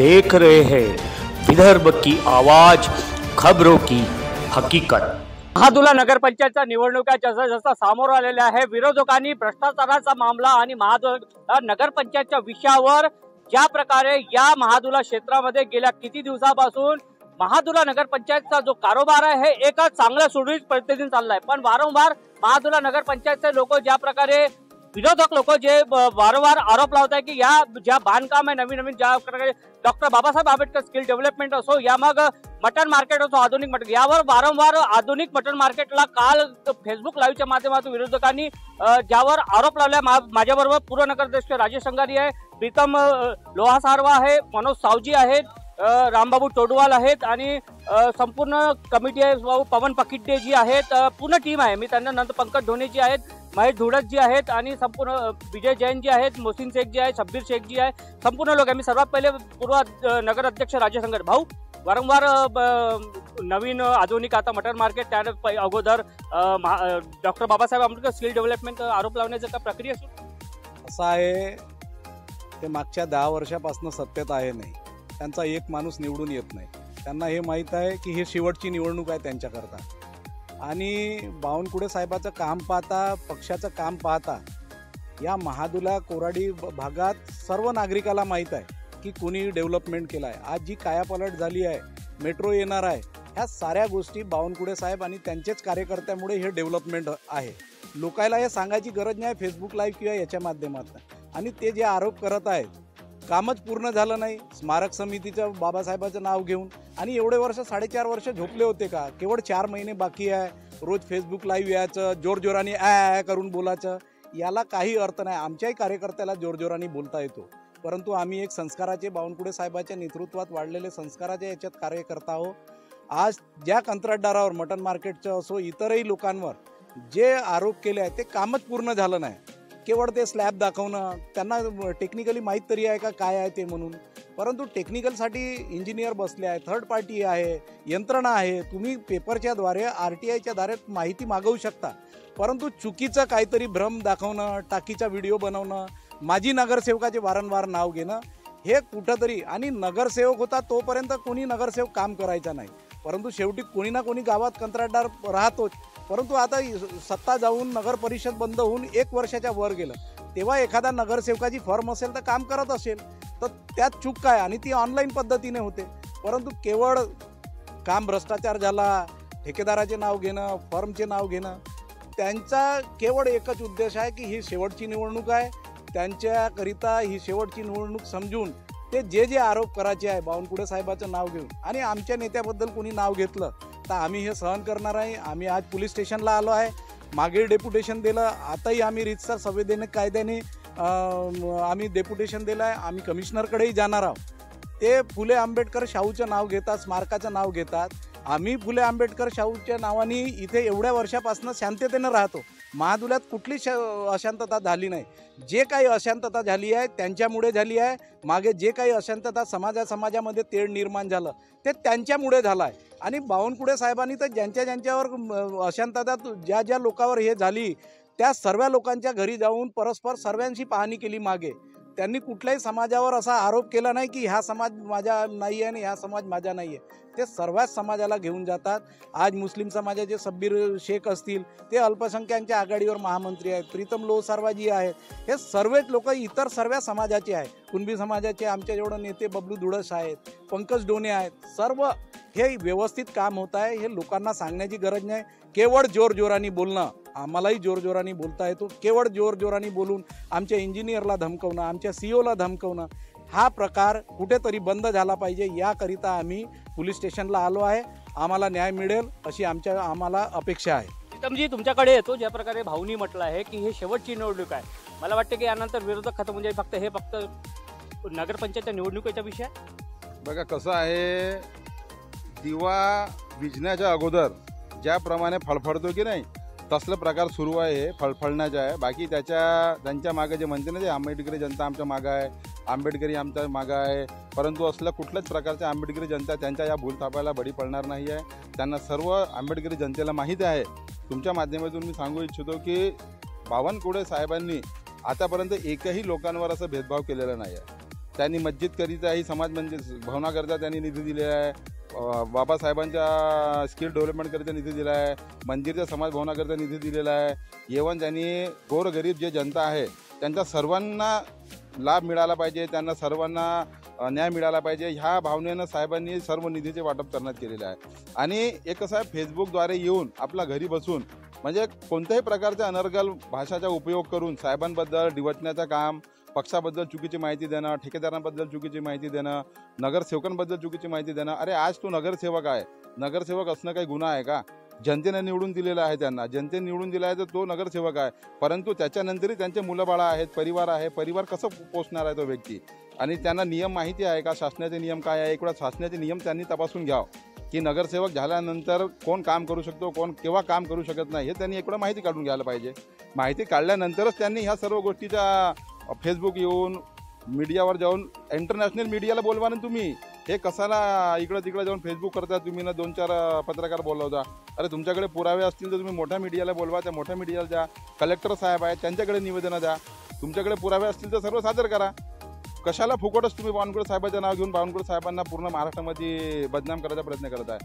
देख रहे हैं विदर्भ की आवाज, खबरों की हकीकत। महादुला नगरपंचायतच्या निवडणुका जसं सामोरं आलेल्या आहे, विरोधकांनी भ्रष्टाचाराचा मामला आणि महादुला नगरपंचायतच्या विषयावर ज्या प्रकारे या महादुला क्षेत्रामध्ये गेल्या किती दिवसापासून महादुला नगरपंचायतचा जो कारोबार आहे हे एका चांगल्या सुरळीत पद्धतीने चाललाय, पण वारंवार महादुला नगरपंचायतचे लोक ज्या प्रकारे विरोधक लोक जे वारंवार आरोप लावत आहे की या ज्या बांधकाम आहे नवीन नवीन ज्या प्रकारे doctor Babasaheb Ambedkar skill development असो या मग मटन मार्केट असो आधुनिक मटन यावर वारंवार आधुनिक मटन मार्केटला काल फेसबुक लाईव्हच्या माध्यमातून विरोधकांनी ज्यावर आरोप लावला। माझ्याबरोबर पूर्व नगराध्यक्ष राजेश संगारी आहे, प्रीतम लोहासारवा आहे, मनोज सावजी आहेत, रामबाबू टोडवाल आहेत आणि संपूर्ण कमिटी आहे, पवन पकिड्डे जी आहेत, पूर्ण टीम आहे। मी त्यांना नंतर पंकज ढोणे जी आहेत, महेश धुडत जी आहेत आणि संपूर्ण विजय जैन जी आहेत, मोहसिन शेख जी आहे, शब्बीर शेख जी आहे, संपूर्ण लोक आहे। मी सर्वात पहिले पूर्व नगर अध्यक्ष राजेश संगारी भाऊ, वारंवार नवीन आधुनिक आता मटन मार्केट त्या अगोदर doctor Babasaheb Ambedkar skill development आरोप लावण्याचं का प्रक्रिया असं आहे ते मागच्या 10 वर्षापासून सत्तेत आहे नाही, त्यांचा एक माणूस निवडून येत नाही। त्यांना हे माहीत आहे की हे शेवटची निवडणूक आहे त्यांच्याकरता आणि बावनकुळे साहेबाचं काम पाहता, पक्षाचं काम पाहता या महादुला कोराडी भागात सर्व नागरिकाला माहीत आहे की कोणी डेव्हलपमेंट केलं आहे। आज जी कायापालट झाली आहे, मेट्रो येणार आहे, ह्या साऱ्या गोष्टी बावनकुळे साहेब आणि त्यांचेच कार्यकर्त्यामुळे हे डेव्हलपमेंट आहे। लोकायला हे सांगायची गरज नाही फेसबुक लाईव्ह किंवा याच्या माध्यमातून। आणि ते जे आरोप करत आहेत, कामच पूर्ण झालं नाही स्मारक समितीचं बाबासाहेबाचं नाव घेऊन, आणि एवढे वर्ष 4.5 वर्ष झोपले होते का? केवळ 4 महिने बाकी आहे, रोज फेसबुक लाईव्ह यायचं, जोरजोराने ॲ करून बोलायचं, याला काही अर्थ नाही। आमच्याही कार्यकर्त्याला जोरजोराने बोलता येतो, परंतु आम्ही एक संस्काराचे बावनकुळे साहेबाच्या नेतृत्वात वाढलेले संस्काराचे याच्यात कार्यकर्ता आहोत। आज ज्या कंत्राटदारावर मटन मार्केटचं असो इतरही लोकांवर जे आरोप केले आहेत ते कामच पूर्ण झालं नाही। केवळ ते स्लॅब दाखवणं, त्यांना टेक्निकली माहीत तरी आहे का काय आहे ते म्हणून, परंतु टेक्निकलसाठी इंजिनियर बसले आहे, थर्ड पार्टी आहे, यंत्रणा आहे, तुम्ही पेपरच्या द्वारे RTIच्या द्वारे माहिती मागवू शकता, परंतु चुकीचं काहीतरी भ्रम दाखवणं, टाकीचा व्हिडिओ बनवणं, माजी नगरसेवकाचे वारंवार नाव घेणं, हे कुठंतरी, आणि नगरसेवक होता तोपर्यंत कोणी नगरसेवक काम करायचा नाही, परंतु शेवटी कोणी ना कोणी गावात कंत्राटदार राहतोच। परंतु आता सत्ता जाऊन नगर परिषद बंद होऊन 1 वर्षाच्या वर गेलं, तेव्हा एखादा नगरसेवकाची फर्म असेल तर काम करत असेल तर त्यात चूक काय, आणि ती ऑनलाईन पद्धतीने होते, परंतु केवळ काम भ्रष्टाचार झाला, ठेकेदाराचे नाव घेणं, फर्मचे नाव घेणं, त्यांचा केवळ एकच उद्देश आहे की ही शेवटची निवडणूक आहे, त्यांच्याकरिता ही शेवटची निवडणूक समजून ते जे आरोप करायचे आहे बावनकुळे साहेबाचं नाव घेऊन, आणि आमच्या नेत्याबद्दल कोणी नाव घेतलं तर आम्ही हे सहन करणार आहे। आम्ही आज पोलीस स्टेशनला आलो आहे, मागे डेप्युटेशन दिलं, आताही आम्ही रीतसर संवैधानिक कायद्याने आम्ही डेप्युटेशन दिलं आहे, आम्ही कमिशनरकडेही जाणार आहोत। ते फुले आंबेडकर शाहूचं नाव घेतात, स्मारकाचं नाव घेतात, आम्ही फुले आंबेडकर शाहूच्या नावाने इथे एवढ्या वर्षापासून शांततेनं राहतो, महादुल्यात कुठली अशांतता झाली नाही। जे काही अशांतता झाली आहे त्यांच्यामुळे झाली आहे, मागे जे काही अशांतता समाजामध्ये तेढ निर्माण झालं ते त्यांच्यामुळे झालं आहे, आणि बावनकुळे साहेबांनी तर ज्यांच्यावर अशांतता ज्या लोकांवर हे झाली त्या सर्व लोकांच्या घरी जाऊन परस्पर सर्वांशी पाहणी केली। मागे त्यांनी कुठल्याही समाजावर असा आरोप केला नाही की हा समाज माझा नाही आहे आणि हा समाज माझा नाही आहे, ते सर्वच समाजाला घेऊन जातात। आज मुस्लिम समाजाचे शब्बीर शेख असतील, ते अल्पसंख्याकांच्या आघाडीवर महामंत्री आहेत, प्रीतम लोहसारवाजी आहेत, हे सर्वच लोक इतर सर्व समाजाचे आहेत, कुणबी समाजाचे आमच्या जेवढे नेते बबलू धुडस आहेत, पंकज ढोणे आहेत, सर्व हे व्यवस्थित काम होत आहे। हे लोकांना सांगण्याची गरज नाही, केवळ जोरजोराने बोलणं, आम्हालाही जोरजोराने बोलता येतो, केवळ जोरजोराने बोलून आमच्या इंजिनियरला धमकवणं, आमच्या CEOला धमकवणं, हा प्रकार कुठेतरी बंद झाला पाहिजे। याकरिता आम्ही पोलीस स्टेशनला आलो आहे, आम्हाला न्याय मिळेल अशी आम्हाला अपेक्षा आहे। प्रीतमजी तुमच्याकडे येतो, ज्या प्रकारे भाऊनी म्हटलं आहे की हे शेवटची निवडणूक आहे, मला वाटतं की यानंतर विरोधक खतम म्हणजे फक्त नगरपंचायतच्या निवडणुकीचा विषय। बघा कसं आहे, दिवा विझण्याच्या अगोदर ज्याप्रमाणे फळफळतो की नाही तसलं प्रकार सुरू आहे, हे फळफळण्याचं आहे। बाकी त्यांच्या मागे जे म्हणते ना ते आंबेडकरी जनता आमच्या मागं आहे, आंबेडकरी आमच्या मागं आहे, परंतु असलं कुठल्याच प्रकारचे आंबेडकरी जनता त्यांच्या या भूलथापाला बळी पडणार नाही आहे। त्यांना सर्व आंबेडकरी जनतेला माहीत आहे। तुमच्या माध्यमातून मी सांगू इच्छितो की बावनकुळे साहेबांनी आतापर्यंत एकही लोकांवर असं भेदभाव केलेला नाही आहे। त्यांनी मस्जिदकरिताही समाज मंदिर भवनाकरिता त्यांनी निधी दिलेला आहे, बाबासाहेबांच्या स्किल डेव्हलपमेंटकरिता निधी दिला आहे, मंदिरच्या समाज भवनाकरिता निधी दिलेला आहे. इव्हन त्यांनी गोरगरीब जे जनता आहे त्यांच्या सर्वांना लाभ मिळाला पाहिजे, त्यांना सर्वांना न्याय मिळाला पाहिजे, ह्या भावनेनं साहेबांनी सर्व निधीचे वाटप करण्यात केलेलं आहे. आणि एक कसं आहे, फेसबुकद्वारे येऊन आपल्या घरी बसून म्हणजे कोणत्याही प्रकारच्या अनर्गल भाषाचा उपयोग करून साहेबांबद्दल डिवचण्याचं काम, पक्षाबद्दल चुकीची माहिती देणं, ठेकेदारांबद्दल चुकीची माहिती देणं, नगरसेवकांबद्दल चुकीची माहिती देणं. अरे आज तो नगरसेवक आहे, नगरसेवक असणं काही गुन्हा आहे का? जनतेने निवडून दिलेलं आहे, त्यांना जनतेने निवडून दिला आहे तर तो नगरसेवक आहे. परंतु त्याच्यानंतरही त्यांचे मुलं बाळं आहेत, परिवार आहे, परिवार कसं पोचणार आहे तो व्यक्ती? आणि त्यांना नियम माहिती आहे का? शासनाचे नियम काय आहे? एक वेळा शासनाचे नियम त्यांनी तपासून घ्यावं की नगरसेवक झाल्यानंतर कोण काम करू शकतो, कोण केव्हा काम करू शकत नाही, हे त्यांनी एक वेळा माहिती काढून घ्यायला पाहिजे. माहिती काढल्यानंतरच त्यांनी ह्या सर्व गोष्टीच्या फेसबुक येऊन मीडियावर जाऊन इंटरनॅशनल मीडियाला बोलवा ना तुम्ही. हे कसाला इकडं तिकडं जाऊन फेसबुक करता तुम्ही ना 2-4 पत्रकार बोलवता. अरे तुमच्याकडे पुरावे असतील तर तुम्ही मोठ्या मीडियाला बोलवा, त्या मोठ्या मीडियाला द्या. कलेक्टर साहेब आहेत त्यांच्याकडे निवेदनं द्या. तुमच्याकडे पुरावे असतील तर सर्व सादर करा. कशाला फुकटच तुम्ही बावनकुळे साहेबांचं नाव घेऊन बावनकुळे साहेबांना पूर्ण महाराष्ट्रामध्ये बदनाम करायचा प्रयत्न करत आहे?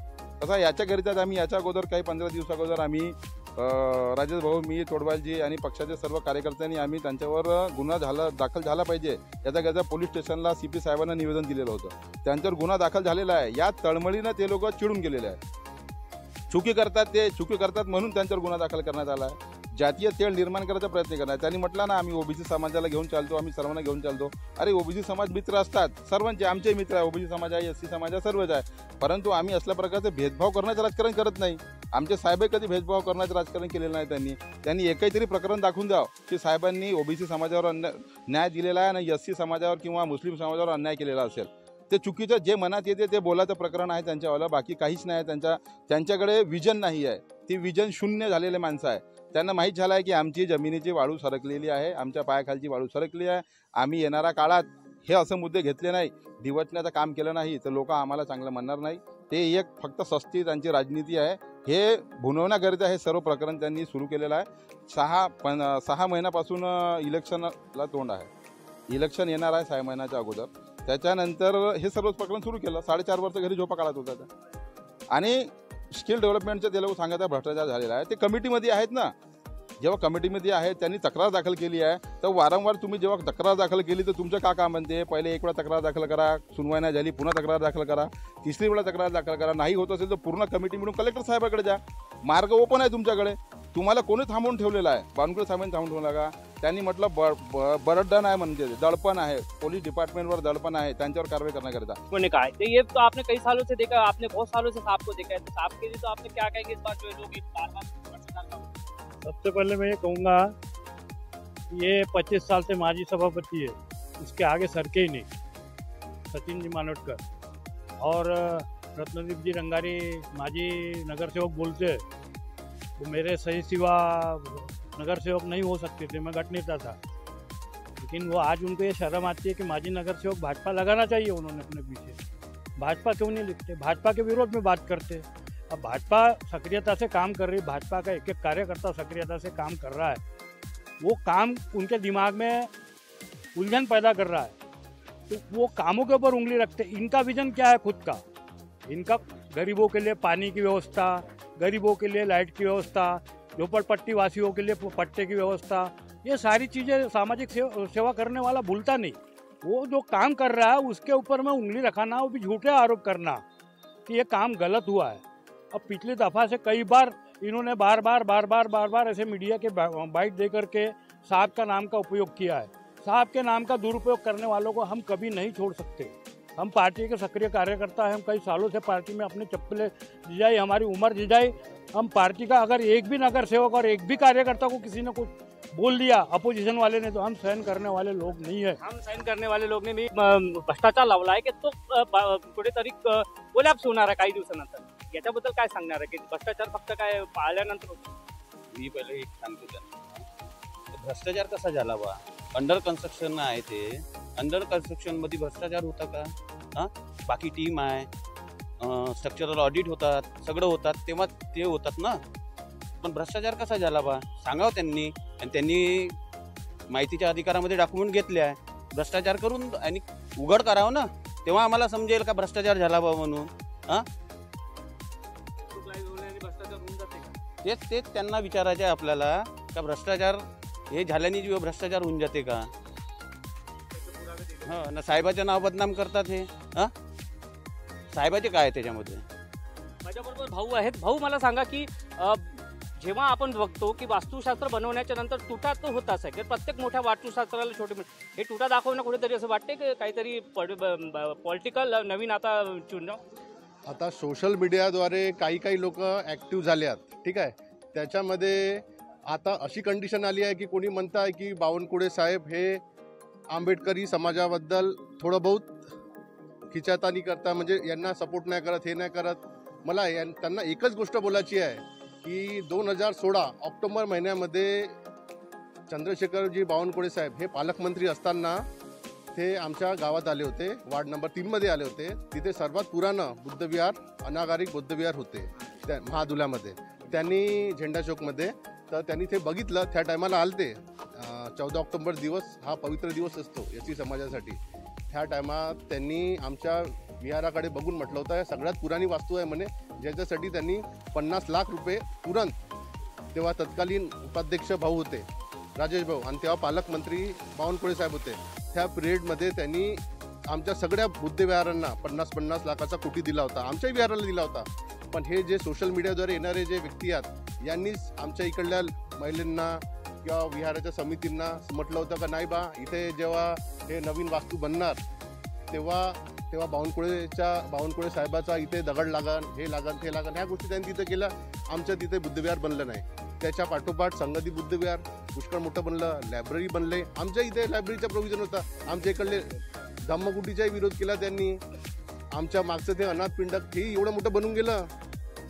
तसा याच्याकरिताच आम्ही याच्या अगोदर काही 15 दिवसाअगोदर आम्ही राजेश भाऊ, मी, तोडवालजी आणि पक्षाचे सर्व कार्यकर्त्यांनी आम्ही त्यांच्यावर गुन्हा दाखल झाला पाहिजे याचा पोलीस स्टेशनला CP साहेबांना निवेदन दिलेलं होतं. त्यांच्यावर गुन्हा दाखल झालेला आहे. या तळमळीनं ते लोक चिडून गेलेले आहे. चुकी करतात म्हणून त्यांच्यावर गुन्हा दाखल करण्यात आला आहे. जातीय तेढ निर्माण करायचा प्रयत्न करणार. त्यांनी म्हटलं ना आम्ही ओबीसी समाजाला घेऊन चालतो, आम्ही सर्वांना घेऊन चालतो. अरे ओबीसी समाज मित्र असतात, सर्वांचे आमचे मित्र आहे. ओबीसी समाज आहे, SC समाज आहे, सर्वच आहे. परंतु आम्ही असल्या प्रकारचे भेदभाव करण्याचं राजकारण करत नाही. आमचे साहेब कधी भेदभाव करण्याचं राजकारण केलेलं नाही. त्यांनी एकही तरी प्रकरण दाखवून द्यावं की साहेबांनी ओबीसी समाजावर न्याय दिलेला आहे आणि SC समाजावर किंवा मुस्लिम समाजावर अन्याय केलेला असेल. ते चुकीचं जे मनात येते ते बोलायचं प्रकरण आहे त्यांच्यावालं, बाकी काहीच नाही. त्यांच्याकडे विजन नाही आहे. ती विजन शून्य झालेले माणसं आहे. त्यांना माहीत झालं आहे की आमची जमिनीची वाळू सरकलेली आहे, आमच्या पायाखालची वाळू सरकली आहे. आम्ही येणाऱ्या काळात हे असं मुद्दे घेतले नाही, दिवटण्याचं काम केलं नाही तर लोक आम्हाला चांगलं म्हणणार नाही. ते एक फक्त सस्ती त्यांची राजनीती आहे. हे भुनवण्याकरिता हे सर्व प्रकरण त्यांनी सुरू केलेलं आहे. 6 महिन्यापासून इलेक्शनला तोंड आहे. इलेक्शन येणार आहे 6 महिन्याच्या अगोदर. त्याच्यानंतर हे सर्व प्रकरण सुरू केलं. 4.5 वर्ष घरी झोपा काढत होता. आणि स्किल डेव्हलपमेंटचं ते लोक सांगत आहे भ्रष्टाचार झालेला आहे. ते कमिटीमध्ये आहेत ना. जेव्हा कमिटीमध्ये आहेत त्यांनी तक्रार दाखल केली आहे तर वारंवार तुम्ही जेव्हा तक्रार दाखल केली तर तुमचं का म्हणते, पहिले एक वेळा तक्रार दाखल करा, सुनवाई नाही झाली पुन्हा तक्रार दाखल करा, तिसरी वेळा तक्रार दाखल करा. नाही होत असेल तर पूर्ण कमिटी मिळून कलेक्टर साहेबाकडे जा. मार्ग ओपन आहे तुमच्याकडे. तुम्हाला कोणी थांबवून ठेवलेला आहे? बावनकुळे साहेबांनी थांबवून ठेवला का? त्यांनी म्हटलं बर्डन आहे, म्हणजे दडपण आहे, पोलीस डिपार्टमेंटवर दडपण आहे, त्यांच्यावर कारवाई करण्याकरिता. मैंने कहा है तो ये तो आपने कई सालों से देखा, आपने बहुत सालों से साहब को देखा है, तो साहब के लिए तो आपने क्या कहेंगे इस बात जो लोग बार-बार? सबसे पहले मैं ये कहूँगा ये 25 साल से माजी सभापति है, उसके आगे सरके ही नहीं, सचिन जी मानोटकर और रत्नदीप जी रंगारी माजी नगर सेवक बोलते हैं तो मेरे सही सिवा नगर सेवक नहीं हो सकते थे, मैं गठनेता था. लेकिन वो आज उनको ये शर्म आती है कि माजी नगर सेवक भाजपा लगाना चाहिए उन्होंने अपने पीछे. भाजपा क्यों नहीं लिखते? भाजपा के विरोध में बात करते. अब भाजपा सक्रियता से काम कर रही, भाजपा का एक कार्यकर्ता सक्रियता से काम कर रहा है, वो काम उनके दिमाग में उलझन पैदा कर रहा है, तो वो कामों के ऊपर उंगली रखते. इनका विजन क्या है खुद का? इनका गरीबों के लिए पानी की व्यवस्था, गरीबों के लिए लाइट की व्यवस्था, झोपड़पट्टी वासियों के लिए पट्टे की व्यवस्था, ये सारी चीज़ें सामाजिक सेवा करने वाला भूलता नहीं. वो जो काम कर रहा है उसके ऊपर में उंगली रखाना, वो भी झूठे आरोप करना कि ये काम गलत हुआ है. अब पिछली दफ़ा से कई बार इन्होंने बार बार ऐसे मीडिया के बाइट दे करके साहब का नाम का उपयोग किया है. साहब के नाम का दुरुपयोग करने वालों को हम कभी नहीं छोड़ सकते. हम पार्टी के सक्रिय कार्यकर्ता हैं, हम कई सालों से पार्टी में अपनी चप्पलें जिजाई, हमारी उम्र जिजाई. हम पार्टी का अगर एक भी नगर सेवक और एक भी कार्यकर्ता को किसी ने कुछ बोल दिया अपोजिशन वाले ने, तो हम सहन करने वाले लोग नाही है. हम सहन करणे वाले लोक नाही. मी भ्रष्टाचार लावला आहे की तो कुठेतरी कोलॅप्स होणार आहे काही दिवसानंतर. याच्याबद्दल काय सांगणार आहे की भ्रष्टाचार फक्त काय पाळल्यानंतर होतो? मी पहिले एक सांगतो त्यांना, भ्रष्टाचार कसा झाला बा? अंडर कन्स्ट्रक्शन आहे ते. अंडर कन्स्ट्रक्शन मध्ये भ्रष्टाचार होता का? हां, बाकी टीम आहे, स्ट्रक्चरल ऑडिट होतात, सगळं होतात, तेव्हा ते होतात ना. पण भ्रष्टाचार कसा झाला बा सांगावं त्यांनी. आणि त्यांनी माहितीच्या अधिकारामध्ये डॉक्युमेंट घेतले आहे, भ्रष्टाचार करून आणि उघड करावं ना, तेव्हा आम्हाला समजेल का भ्रष्टाचार झाला बा म्हणून. तेच त्यांना विचारायचं आहे आपल्याला का भ्रष्टाचार हे झाल्याने जो भ्रष्टाचार होऊन जाते का. हा ना, साहेबाचं नाव बदनाम करतात हे. साहेबाचे काय आहे त्याच्यामध्ये. माझ्याबरोबर भाऊ आहेत. भाऊ, मला सांगा की जेव्हा आपण बघतो की वास्तुशास्त्र बनवण्याच्या नंतर तुटा तो होताच आहे. प्रत्येक मोठ्या वास्तुशास्त्राला छोटे हे तुटा दाखवणं कुठेतरी असं वाटते की काहीतरी पॉलिटिकल नवीन आता चुनणं. आता सोशल मीडियाद्वारे काही लोक ॲक्टिव्ह झाले आहेत, ठीक आहे. त्याच्यामध्ये आता अशी कंडिशन आली आहे की कोणी म्हणत आहे की बावनकुळे साहेब हे आंबेडकरी समाजाबद्दल थोडं बहुत खिचातानी करता, म्हणजे यांना सपोर्ट नाही करत, हे नाही करत. मला त्यांना एकच गोष्ट बोलायची आहे की 2016 ऑक्टोबर महिन्यामध्ये चंद्रशेखरजी बावनकुळे साहेब हे पालकमंत्री असताना ते आमच्या गावात आले होते, वार्ड नंबर 3मध्ये आले होते. तिथे सर्वात पुराणं बुद्धविहार, अनागारिक बुद्धविहार होते त्या महादुल्यामध्ये. त्यांनी झेंडा चौकमध्ये, तर त्यांनी ते बघितलं. त्या टायमाला आलते. 14 ऑक्टोबर दिवस हा पवित्र दिवस असतो एससी समाजासाठी. त्या टायमात त्यांनी आमच्या विहाराकडे बघून म्हटलं होतं या सगळ्यात पुराणी वास्तू आहे म्हणे, ज्याच्यासाठी त्यांनी 50 लाख रुपये तुरंत, तेव्हा तत्कालीन उपाध्यक्ष भाऊ होते राजेश भाऊ, आणि तेव्हा पालकमंत्री बावनकुळे साहेब होते. त्या पिरियडमध्ये त्यांनी आमच्या सगळ्या बुद्धविहारांना 50-50 लाखाचा कोटी दिला होता. आमच्याही विहाराला दिला होता. पण हे जे सोशल मीडियाद्वारे येणारे जे व्यक्ती आहेत यांनीच आमच्या इकडल्या महिलांना किंवा विहाराच्या समितींना म्हटलं होतं का नाही बा, इथे जेव्हा हे नवीन वास्तू बनणार तेव्हा बावनकुळे साहेबाचा इथे दगड लागन, हे लागन, ते लागन, ह्या गोष्टी त्यांनी तिथे केल्या. आमच्या तिथे बुद्धविहार बनलं नाही. त्याच्या पाठोपाठ संगती बुद्धविहार पुष्कळ मोठं बनलं, लायब्ररी बनले. आमच्या इथे लायब्ररीचा प्रोव्हिजन होता. आमच्या इकडले धम्मकुटीचाही विरोध केला त्यांनी. आमच्या मागचं ते अनाथ पिंडक हे एवढं मोठं बनून गेलं,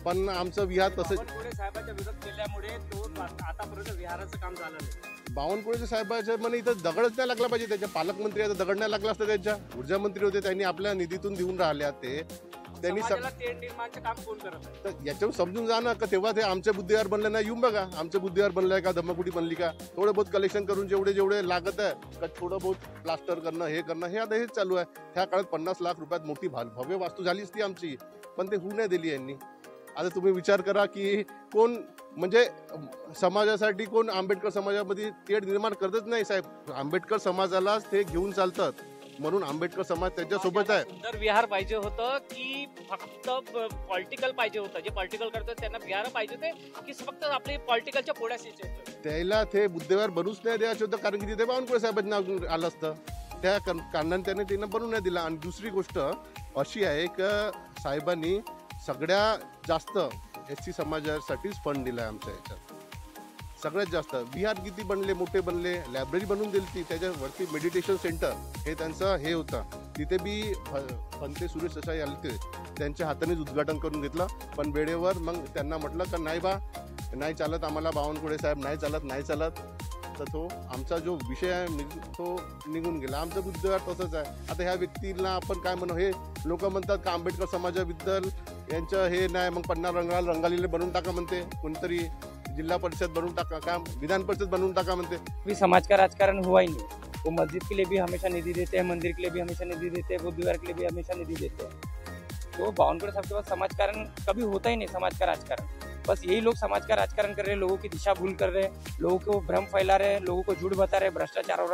पण आमचं विहार तसं साहेबांचा विरोध केल्यामुळे तो आतापर्यंत विहाराचं काम झालं नाही. बावनकुळे साहेबांच्या म्हणे इथं दगडच नाही लागला पाहिजे. त्याच्या पालकमंत्री आता दगड नाही लागला असतं. त्यांच्या ऊर्जा मंत्री होते, त्यांनी आपल्या निधीतून देऊन राहिल्या. ते त्यांनी काम कोण करत आहे तर याच्यावर समजून जा ना, का तेव्हा ते आमचे बुद्धविहार बनले नाही. येऊन बघा आमचे बुद्धविहार बनलंय का, धम्मकुटी बनली का. थोडं बहुत कलेक्शन करून जेवढे लागत आहे का, थोडं बहुत प्लास्टर करणं, हे करणं, हे आता हेच चालू आहे. ह्या काळात 50 लाख रुपयात मोठी भव्य वास्तू झालीच ती आमची, पण ते होऊ नाही दिली यांनी. आता तुम्ही विचार करा की कोण म्हणजे समाजासाठी कोण आंबेडकर समाजामध्ये तेढ निर्माण करतच नाही साहेब. आंबेडकर समाजालाच ते घेऊन चालतात, म्हणून आंबेडकर समाज त्याच्यासोबत आहे. सुंदर विहार पाहिजे होतं की फक्त पॉलिटिकल पाहिजे होतं. जे पॉलिटिकल करतात त्यांना विहार पाहिजे होते की फक्त आपले पॉलिटिकलच्या पोळ्याशी त्याला ते बुद्धविहार बनूच नाही द्यायचं होतं, कारण की तिथे बावनकुळे साहेबांना आलं असतं. त्या कारणाने त्यांना बनवून नाही दिला. आणि दुसरी गोष्ट अशी आहे की साहेबांनी सगळ्यात जास्त एससी समाजासाठीच फंड दिला आहे आमच्या याच्यात. सगळ्यात जास्त विहार किती बनले, मोठे बनले, लायब्ररी बनवून दिली ती, त्याच्यावरती मेडिटेशन सेंटर हे त्यांचं हे होतं. तिथे बी पंते सुरेश देसाई आले होते, त्यांच्या हातानेच उद्घाटन करून घेतलं. पण वेळेवर मग त्यांना म्हटलं का नाही बा, नाही चालत आम्हाला, बावनकुळे साहेब नाही चालत. तर तो आमचा जो विषय आहे तो निघून गेला. आमचं बुद्धविहार तसंच आहे. आता ह्या व्यक्तीला आपण काय म्हणू, हे लोक म्हणतात का आंबेडकर समाजाबद्दल यांचं हे नाही, मग पन्ना रंगालीले बनवून टाका म्हणते, कोणतरी जिला परिषद बनवून टाका, का विधान परिषद बनवून टाका म्हणते. भी समाज का राजकारण हुआ ही नहीं. वो मस्जिद के लिए भी हमेशा निधि देते हैं, मंदिर के लिए भी हमेशा निधि देते हैं, बुद्धविहार के लिए भी हमेशा निधि देते हैं. तो बावनकुळे साहब के पास समाजकारण कभी होता ही नहीं. समाज का राजकारण, बस यही लोग समाज का राजकारण कर रहे हैं, लोगों की दिशा भूल कर रहे हैं, लोगों को भ्रम फैला रहे हैं, लोगों को झूठ बता रहे हैं, भ्रष्टाचार हो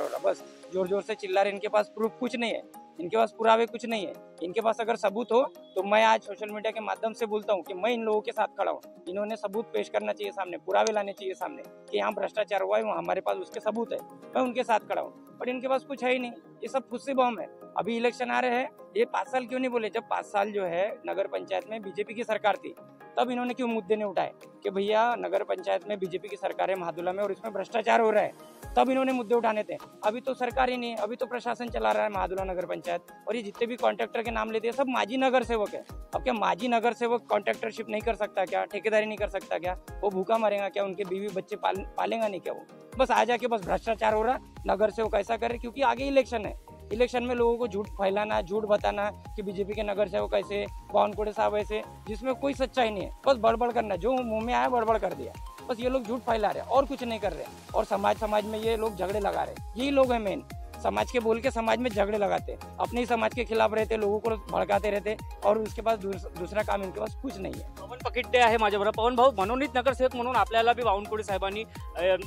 रहा. बस जोर जोर से चिल्ला रहे. इनके पास प्रूफ कुछ नहीं है, इनके पास पुरावे कुछ नहीं है. इनके पास अगर सबूत हो तो मैं आज सोशल मीडिया के माध्यम से बोलता हूँ कि मैं इन लोगों के साथ खड़ा हूँ. इन्होंने सबूत पेश करना चाहिए सामने, पुरावे लाने चाहिए सामने कि यहाँ भ्रष्टाचार हुआ है, हमारे पास उसके सबूत है. मैं उनके साथ खड़ा हूँ, पर इनके पास कुछ है ही नहीं. ये सब फुस्सी बम है. अभी इलेक्शन आ रहे हैं, ये 5 साल क्यों नहीं बोले? जब 5 साल जो है नगर पंचायत में बीजेपी की सरकार थी, तब इन्होंने क्यों मुद्दे नहीं उठाए कि भैया नगर पंचायत में बीजेपी की सरकार है महादुला में और इसमें भ्रष्टाचार हो रहा है. तब इन्होंने मुद्दे उठाने थे. अभी तो सरकार ही नहीं, अभी तो प्रशासन चला रहा है महादुला नगर पंचायत. और ये जितने भी कॉन्ट्रैक्टर के नाम लेते हैं सब माजी नगर सेवक है. अब क्या माजी नगर सेवक कॉन्ट्रैक्टरशिप नहीं कर सकता क्या? ठेकेदारी नहीं कर सकता क्या? वो भूखा मरेगा क्या? उनके बीवी बच्चे पालेगा नहीं क्या? वो बस आ जाके बस भ्रष्टाचार हो रहा, नगर सेवक ऐसा करे. क्योंकि आगे इलेक्शन है, इलेक्शन में लोगों को झूठ फैलाना, झूठ बताना कि बीजेपी के नगर सेवक ऐसे, बावनकुळे साहब ऐसे, जिसमें कोई सच्चाई नहीं है. बस बड़बड़ करना, जो मुंह में आया बड़बड़ कर दिया. बस ये लोग झूठ फैला रहे हैं और कुछ नहीं कर रहे. और समाज में ये लोग झगड़े लगा रहे. यही लोग हैं मेन. समाज के बोल के समाज में झगड़े लगाते, अपने ही समाज के खिलाफ रहते, लोगों को भड़काते रहते और उसके पास दूसरा काम इनके पास कुछ नहीं है. पवन पकिट्टे आहे माझ्याबरोबर. पवन भाऊ, मनोनीत नगरसेवक म्हणून आपल्याला बी बावनकुळे साहेबांनी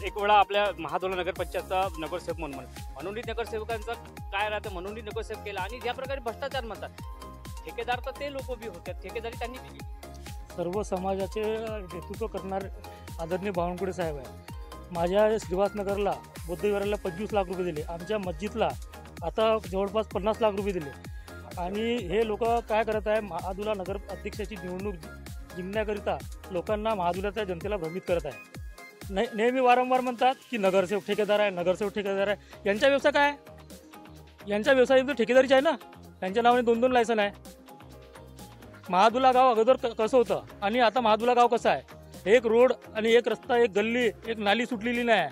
एक वेळा आपल्या महादोला नगरपंचायतचा नगरसेवक म्हणून मनोनीत नगरसेवकांचं काय राहतं, मनोनीत नगरसेवक केला आणि ज्या प्रकारे भ्रष्टाचार म्हणतात, ठेकेदार तर ते लोक बी होते, ठेकेदारी त्यांनी दिली. सर्व समाजाचे नेतृत्व करणारे आदरणीय बावनकुळे साहेब आहे. माझ्या श्रीवासनगरला बुद्धविहाराला 25 लाख रुपये दिले, आमच्या मस्जिदला आता जवळपास 50 लाख रुपये दिले. आणि हे लोक काय करत आहे, महादुला नगर अध्यक्षाची निवडणूक जिंकण्याकरिता लोकांना, महादुलाच्या जनतेला भ्रमित करत आहे. नेहमी वारंवार म्हणतात की नगरसेवक ठेकेदार आहे, नगरसेवक ठेकेदार आहे. यांचा व्यवसाय काय आहे? यांचा व्यवसाय तर ठेकेदारीच आहे ना. त्यांच्या नावाने 2-2 लायसन आहे. महादुला गाव अगोदर कसं होतं आणि आता महादुला गाव कसं आहे, एक रोड आणि एक रस्ता, एक गल्ली, एक नाली सुटलेली नाही.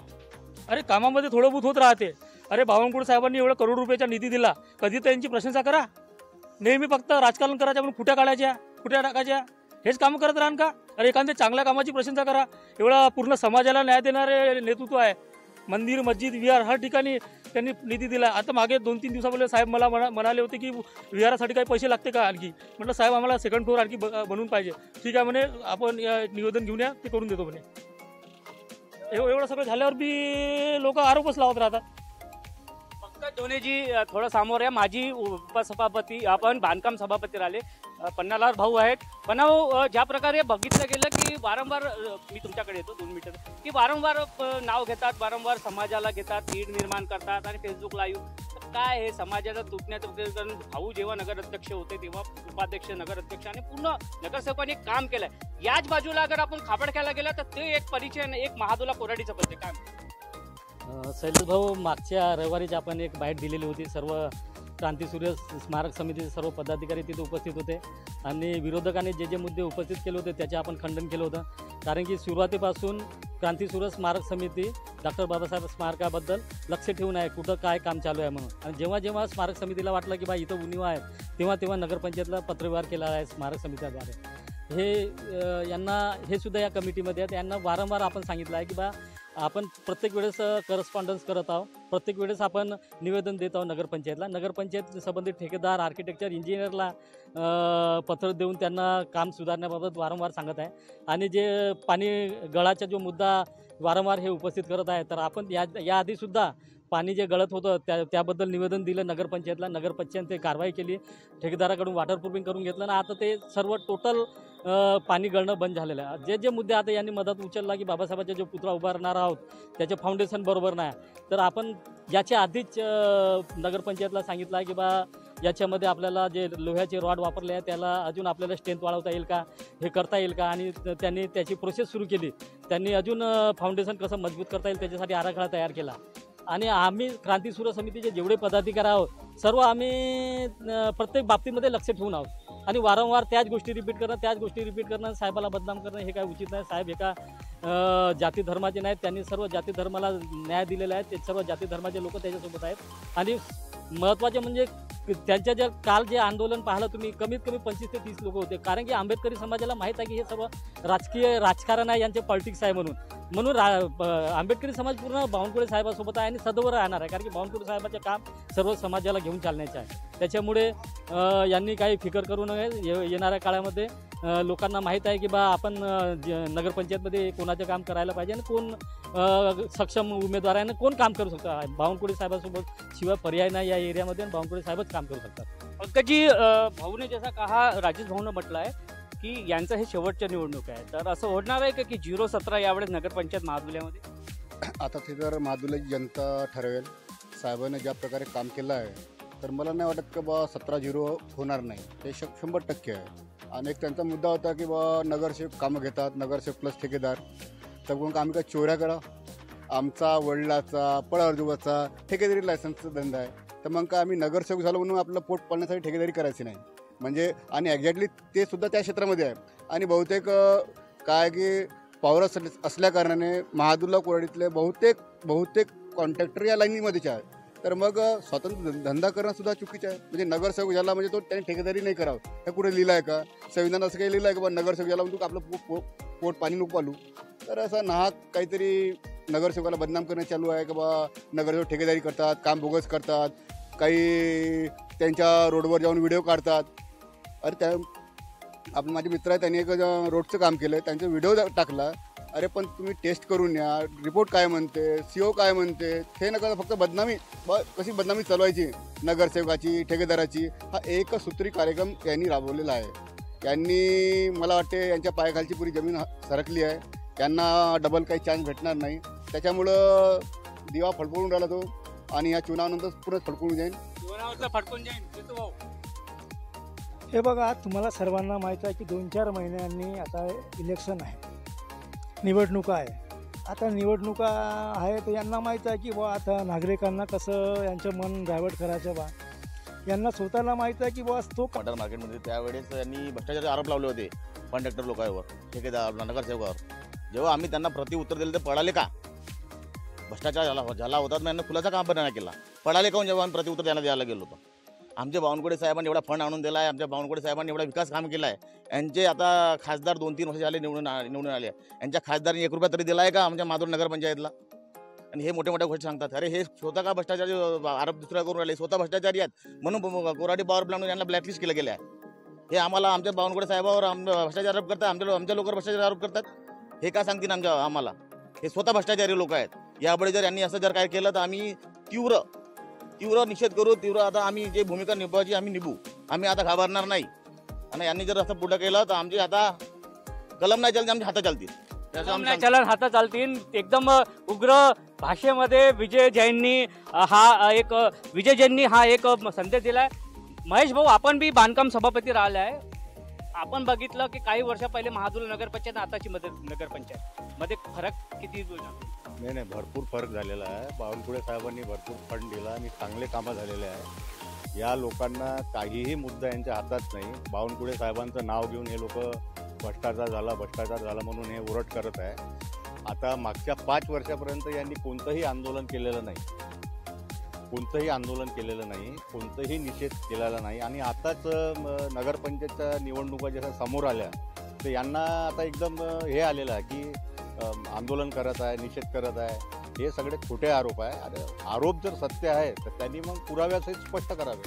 अरे कामामध्ये थोडं बहुत होत राहते. अरे बावनकुळे साहेबांनी एवढा करोड रुपयाचा निधी दिला, कधी त्यांची प्रशंसा करा. नेहमी फक्त राजकारण करायच्या म्हणून फुट्या काढायच्या, फुट्या टाकायच्या, हेच कामं करत राहाल का? अरे एखाद्या चांगल्या कामाची प्रशंसा करा. एवढा पूर्ण समाजाला न्याय देणारे नेतृत्व आहे. मंदिर, मस्जिद, विहार हर ठिकाणी त्यांनी निधी दिला. आता मागे 2-3 दिवसापूर्वी साहेब मला म्हणाले होते की विहारासाठी काही पैसे लागते का आणखी. म्हटलं साहेब आम्हाला सेकंड फ्लोअर आणखी बनवून पाहिजे. ठीक आहे म्हणे, आपण निवेदन घेऊन या, ते करून देतो म्हणे. एवढं सगळं झाल्यावर बी लोक आरोपच लावत राहतात. पंकज ढोणेजी थोडं समोर आहे. माजी उपसभापती, आपण बांधकाम सभापती राहिले, पन्नालाल भाऊ आहेत. पण ज्या प्रकारे बघितलं गेलं की वारंवार, मी तुमच्याकडे येतो 2 मिनिटं, की वारंवार नाव घेतात, वारंवार समाजाला घेतात, कीड निर्माण करतात आणि फेसबुक लाईव्ह. तर काय हे समाजाला तुटण्याचं, भाऊ जेव्हा नगराध्यक्ष होते तेव्हा उपाध्यक्ष, नगराध्यक्ष आणि पूर्ण नगरसेवकांनी काम केलंय. याच बाजूला अगर आपण खापडख्याला गेला तर ते एक परिचय, एक महादुला कोराडीचा परिचय. काय शैलेश भाऊ, मागच्या रविवारीच आपण एक बाईट दिलेली होती. सर्व क्रांतीसूर्य स्मारक समितीचे सर्व पदाधिकारी तिथे उपस्थित होते आणि विरोधकांनी जे जे मुद्दे उपस्थित केले होते त्याचे आपण खंडन केलं होतं. कारण की सुरुवातीपासून क्रांतीसूर्य स्मारक समिती डॉक्टर बाबासाहेब स्मारकाबद्दल लक्ष ठेवून आहे, कुठं काय काम चालू आहे म्हणून. आणि जेव्हा जेव्हा स्मारक समितीला वाटलं की बा इथं उणीव आहे, तेव्हा तेव्हा नगरपंचायतला पत्रव्यवहार केला आहे स्मारक समितीद्वारे. हे यांना, हे सुद्धा या कमिटीमध्ये आहेत, यांना वारंवार आपण सांगितलं आहे की बा आपण प्रत्येक वेळेस करस्पॉन्डन्स करत आहोत, प्रत्येक वेळेस आपण निवेदन देत आहोत नगरपंचायतला. नगरपंचायत संबंधित ठेकेदार, आर्किटेक्चर, इंजिनियरला पत्र देऊन त्यांना काम सुधारण्याबाबत वारंवार सांगत आहे. आणि जे पाणी गळाचा जो मुद्दा वारंवार हे उपस्थित करत आहे, तर आपण याआधीसुद्धा पाणी जे गळत होतं त्याबद्दल निवेदन दिलं नगरपंचायतला. नगरपंचायत कारवाई केली, ठेकेदाराकडून वॉटर प्रूफिंग करून घेतलं ना. आता ते सर्व टोटल पाणी गळणं बंद झालेलं आहे. जे जे मुद्दे आता यांनी मदत उचलला की बाबासाहेबांचा जो पुतळा उभारणार आहोत त्याचे फाउंडेशन बरोबर नाही, तर आपण याच्या आधीच नगरपंचायतला सांगितलं आहे की बा याच्यामध्ये आपल्याला जे लोह्याचे रॉड वापरले आहे त्याला अजून आपल्याला स्ट्रेंथ वाढवता येईल का, हे करता येईल का. आणि त्यांनी त्याची प्रोसेस सुरू केली. त्यांनी अजून फाउंडेशन कसं मजबूत करता येईल त्याच्यासाठी आराखडा तयार केला. आणि आम्ही क्रांतीसूर्य समितीचे जेवढे पदाधिकारी आहोत सर्व आम्ही प्रत्येक बाबतीमध्ये लक्ष ठेवून आहोत. आणि वारंवार त्याच गोष्टी रिपीट करणं, साहेबाला बदनाम करणं हे काय उचित नाही. साहेब एका जाती धर्माचे नाहीत, त्यांनी सर्व जाती धर्माला न्याय दिलेला आहे. ते सर्व जाती धर्माचे लोक त्याच्यासोबत आहेत. आणि महत्त्वाचे म्हणजे त्यांच्या जे काल जे आंदोलन पाहिलं तुम्ही, कमीत कमी 25 ते 30 लोक होते. कारण की आंबेडकरी समाजाला माहीत आहे की हे सर्व राजकारण आहे, यांचे पॉलिटिक्स आहे. म्हणून आंबेडकरी समाज पूर्ण बावनकुळे साहेबासोबत आहे आणि सदैव राहणार आहे. कारण की बावनकुळे साहेबांचे काम सर्व समाजाला घेऊन चालण्याचे आहे. त्याच्यामुळे यांनी काही फिकर करू नये. येणाऱ्या काळामध्ये लोकांना माहीत आहे की बा आपण नगरपंचायतमध्ये कोणाचं काम करायला पाहिजे आणि कोण सक्षम उमेदवार आहे आणि कोण काम करू शकतो. बावनकुळे साहेबांसोबत शिवाय पर्याय नाही या एरियामध्ये, आणि बावनकुळे साहेबच काम करू शकतात. पंकजी, भाऊने जसा कहा, राजेश भाऊनं म्हटलं आहे की यांचं हे शेवटच्या निवडणूक आहे, तर असं होणार आहे का की 0-17 यावेळेस नगरपंचायत महादुल्यामध्ये? आता ते तर महादुल्याची जनता ठरवेल. साहेबांनी ज्या प्रकारे काम केलं आहे तर मला नाही वाटत की बा 17-0 होणार नाही. ते 100% आहे. आणि एक त्यांचा मुद्दा होता की बा नगरसेवक कामं घेतात, नगरसेवक प्लस ठेकेदार. तर मग आम्ही काय चोऱ्या करा, आमचा वडिलाचा पळाजुबाचा ठेकेदारी लायसन्सचा धंदा आहे. तर मग काय आम्ही नगरसेवक झालो म्हणून आपलं पोट पाळण्यासाठी ठेकेदारी करायची नाही म्हणजे. आणि एक्झॅक्टली ते सुद्धा त्या क्षेत्रामध्ये आहे. आणि बहुतेक काय की पॉवर असल्याकारणाने महादुला कोराडीतले बहुतेक कॉन्ट्रॅक्टर या लाईनीमध्येच आहेत. तर मग स्वतंत्र धंदा करणं सुद्धा चुकीचं आहे. म्हणजे नगरसेवक झाला म्हणजे तो त्याने ठेकेदारी नाही करावं, हे कुठे लिहिलं आहे का? संविधान असं काही लिहिलं आहे का बा नगरसेवक झाला म्हणजे तू आपलं पोट पाणी नको पालू? तर असं नाहक काहीतरी नगरसेवकाला बदनाम करणं चालू आहे की बा नगरसेवक ठेकेदारी करतात, काम बोगस करतात, काही त्यांच्या रोडवर जाऊन व्हिडिओ काढतात. अरे त्या माझे मित्र आहे, त्यांनी एक रोडचं काम केलं, त्यांचा व्हिडिओ टाकला. अरे पण तुम्ही टेस्ट करून या, रिपोर्ट काय म्हणते, CO काय म्हणते, हे नका फक्त बदनामी कशी बदनामी चालवायची नगरसेवकाची, ठेकेदाराची. हा एकसूत्री कार्यक्रम यांनी राबवलेला आहे. यांनी मला वाटते यांच्या पायाखालची पुरी जमीन सरकली आहे. यांना डबल काही चान्स भेटणार नाही. त्याच्यामुळं दिवा फडफडून राहिला तो आणि या चुनावानंतर पुढे फडकून जाईल. हे बघा, तुम्हाला सर्वांना माहीत आहे की 2-4 महिन्यांनी आता इलेक्शन आहे, निवडणुका आहे. आता निवडणुका आहे तर यांना माहीत आहे की बा आता नागरिकांना कसं यांचं मन डायव्हर्ट करायचं बा. यांना स्वतःला माहीत आहे की बा तो कॉटन मार्केटमध्ये त्यावेळेस यांनी भ्रष्टाचाराचे आरोप लावले होते कॉन्ट्रॅक्टर लोकांवर, ठेकेदार, नगरसेवकावर. जेव्हा आम्ही त्यांना प्रति उत्तर दिलं ते पळाले का? भ्रष्टाचार झाला होता, मग यांना खुलासा काम पण नाही केला. पळाले काहून जेव्हा आम्ही प्रति उत्तर त्यांना द्यायला गेलो होतो. आमचे बावनकुळे साहेबांनी एवढा फंड आणून दिला आहे, आमच्या बावनकुळे साहेबांनी एवढा विकास काम केला आहे. यांचे आता खासदार 2-3 वर्ष झाले निवडून आले. यांच्या खासदारांनी 1 रुपया तरी दिला आहे का आमच्या माधुर नगरपंचायतला? आणि हे मोठे मोठ्या गोष्टी सांगतात. अरे हे स्वतः का भ्रष्टाचारी आरोप दुसऱ्या करून राहिले, स्वतः भ्रष्टाचारी आहेत म्हणून कोराडी पॉवर प्लांट यांना ब्लॅकलिस्ट केलं गेलं आहे. हे आम्हाला आमच्या बावनकुळे साहेबावर भ्रष्टाचार आरोप करतात, आमच्या लोकांवर भ्रष्टाचार आरोप करतात. हे का सांगतील आम्हाला? हे स्वतः भ्रष्टाचारी लोक आहेत. यापुढे जर यांनी असं जर काय केलं तर आम्ही तीव्र निषेध करू. तीव्र आम्ही जे भूमिका निभावायची आम्ही निभू. आम्ही आता घाबरणार नाही. आणि यांनी जर असं पुढं केलं तर आमची आता कलम नाही चालते, आमची हातं चालतील. हातात चालतील. एकदम उग्र भाषेमध्ये विजय जैननी हा एक संदेश दिलाय. महेश भाऊ, आपण बी बांधकाम सभापती राहिला आहे. आपण बघितलं की काही वर्षा पहिले महादुला नगरपंचायत आताची नगरपंचायत मध्ये फरक किती? नाही, भरपूर फरक झालेला आहे. बावनकुळे साहेबांनी भरपूर फंड दिला आणि चांगले कामं झालेले आहे. या लोकांना काहीही मुद्दा यांच्या हातात नाही. बावनकुळे साहेबांचं नाव घेऊन हे लोक भ्रष्टाचार झाला म्हणून हे ओरड करत आहे. आता मागच्या 5 वर्षापर्यंत यांनी कोणतंही आंदोलन केलेलं नाही, कोणतंही निषेध केलेला नाही. आणि आताच नगरपंचायतच्या निवडणुका जसं समोर आल्या तर यांना आता एकदम हे आलेलं आहे की आंदोलन करत आहे, निषेध करत आहे. हे सगळे खोटे आरोप आहे. आणि आरोप जर सत्य आहे तर त्यांनी मग पुराव्यासहित स्पष्ट करावे.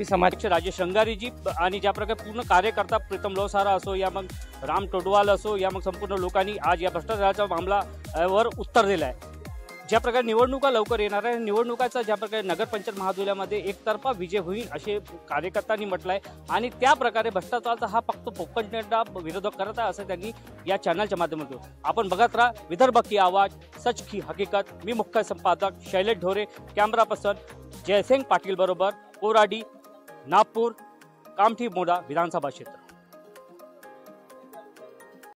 समाज राजेश रंगारीजी आणि ज्या प्रकारे पूर्ण कार्यकर्ता प्रीतम लोसारा असो या मग राम टोडवाल असो या मग संपूर्ण लोकांनी आज या भ्रष्टाचाराच्या मामलावर उत्तर दिलं आहे. ज्या प्रकारे निवडणुका लवकर येणार आहे, निवडणुकाचा ज्या प्रकारे नगरपंचायत महादुल्यामध्ये एकतर्फा विजय होईल असे कार्यकर्त्यांनी म्हटलं आहे. आणि त्या प्रकारे भ्रष्टाचाराचा हा फक्त पोकंडा विरोधक करत आहे असं त्यांनी या चॅनलच्या माध्यमातून. आपण बघत राहा विदर्भ की आवाज, सच की हकीकत. मी मुख्य संपादक शैलेश ढोरे, कॅमेरा पर्सन जयसिंग पाटील बरोबर, कोराडी, नागपूर, कामठी मोडा विधानसभा क्षेत्र.